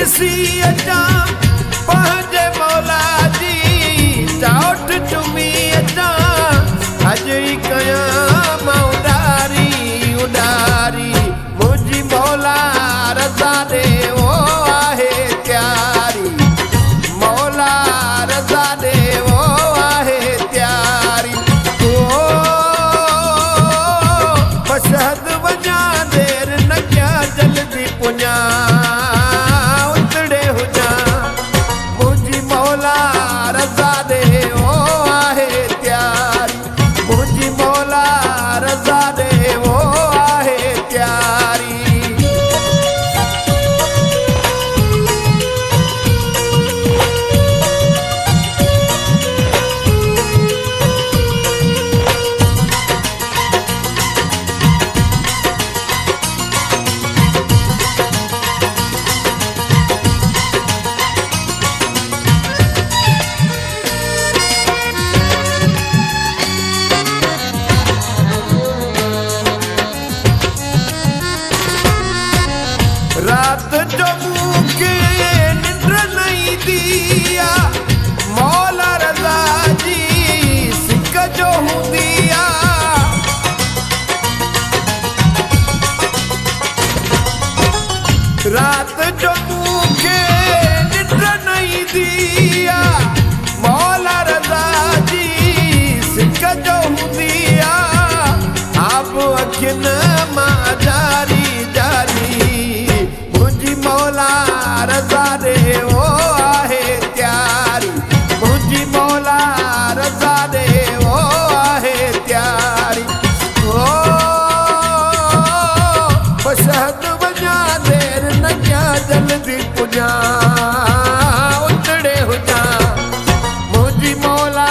ॾिसी अचां पंहिंजे मौला जी चौठ चुमी अचां अॼु ई कयां मां उॾारी उॾारी मुंहिंजी मौला रज़ा ॾे वो आहे त्यारी मौला रज़ा ॾे वो आहे त्यारी ओ मशहद वञा देर न कया जल्दी पुञा उतड़े हुजां मुंहिंजी मौला रज़ा ॾे वो आहे त्यारी मुंहिंजी मौला रज़ा ॾे वो आहे त्यारी रात जो मूंखे निंड न ईंदी आहे मौला रज़ा जी सिक जो हूंदी आहे रात जो मूंखे निंड न ईंदी आहे मौला रज़ा जी सिक जो हूंदी आहे आप अखियुनि मां जारी जारी मुंहिंजी मौला रज़ा ॾे वो आहे त्यारी मुंहिंजी मौला रज़ा ॾे वो आहे त्यारी ओ मशहद वञा देर न कया जल्दी पुञा उतड़े हुजां मुंहिंजी मौला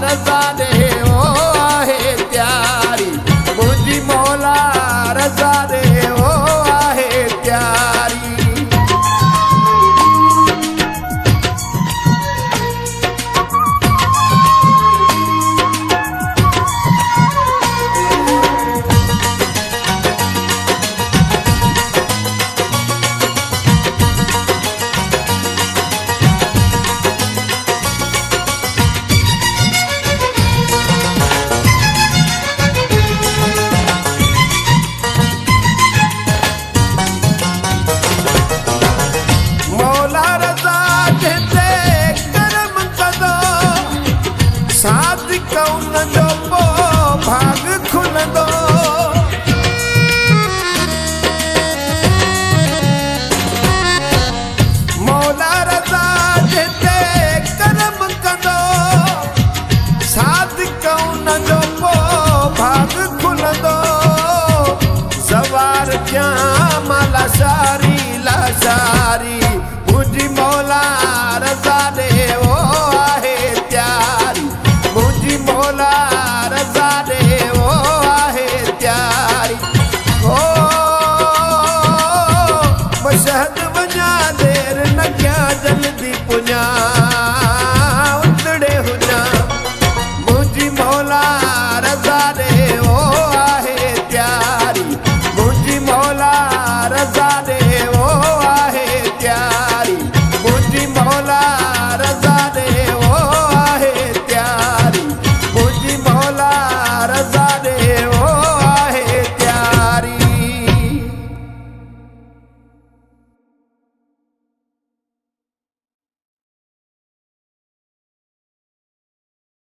रज़ा ॾे वो आहे त्यारी मुंहिंजी मौला रज़ा ॾे वो आहे त्यारी मौला रज़ा जिते करम कंदो सादिक उन जो पोइ भाग खुलंदो मौला रज़ा जिते करम कंदो सादिक उन जो पोइ भाग खुलंदो सवार कयां मां लाशारी लाशारी मुंहिंजी मौला रज़ा ॾे वो आहे त्यारी मुंहिंजी मौला रज़ा ॾे वो आहे त्यारी ओ मशहद वञा देर न कया जल्दी पुञा उतड़े हुजां मुंहिंजी मौला रज़ा ॾे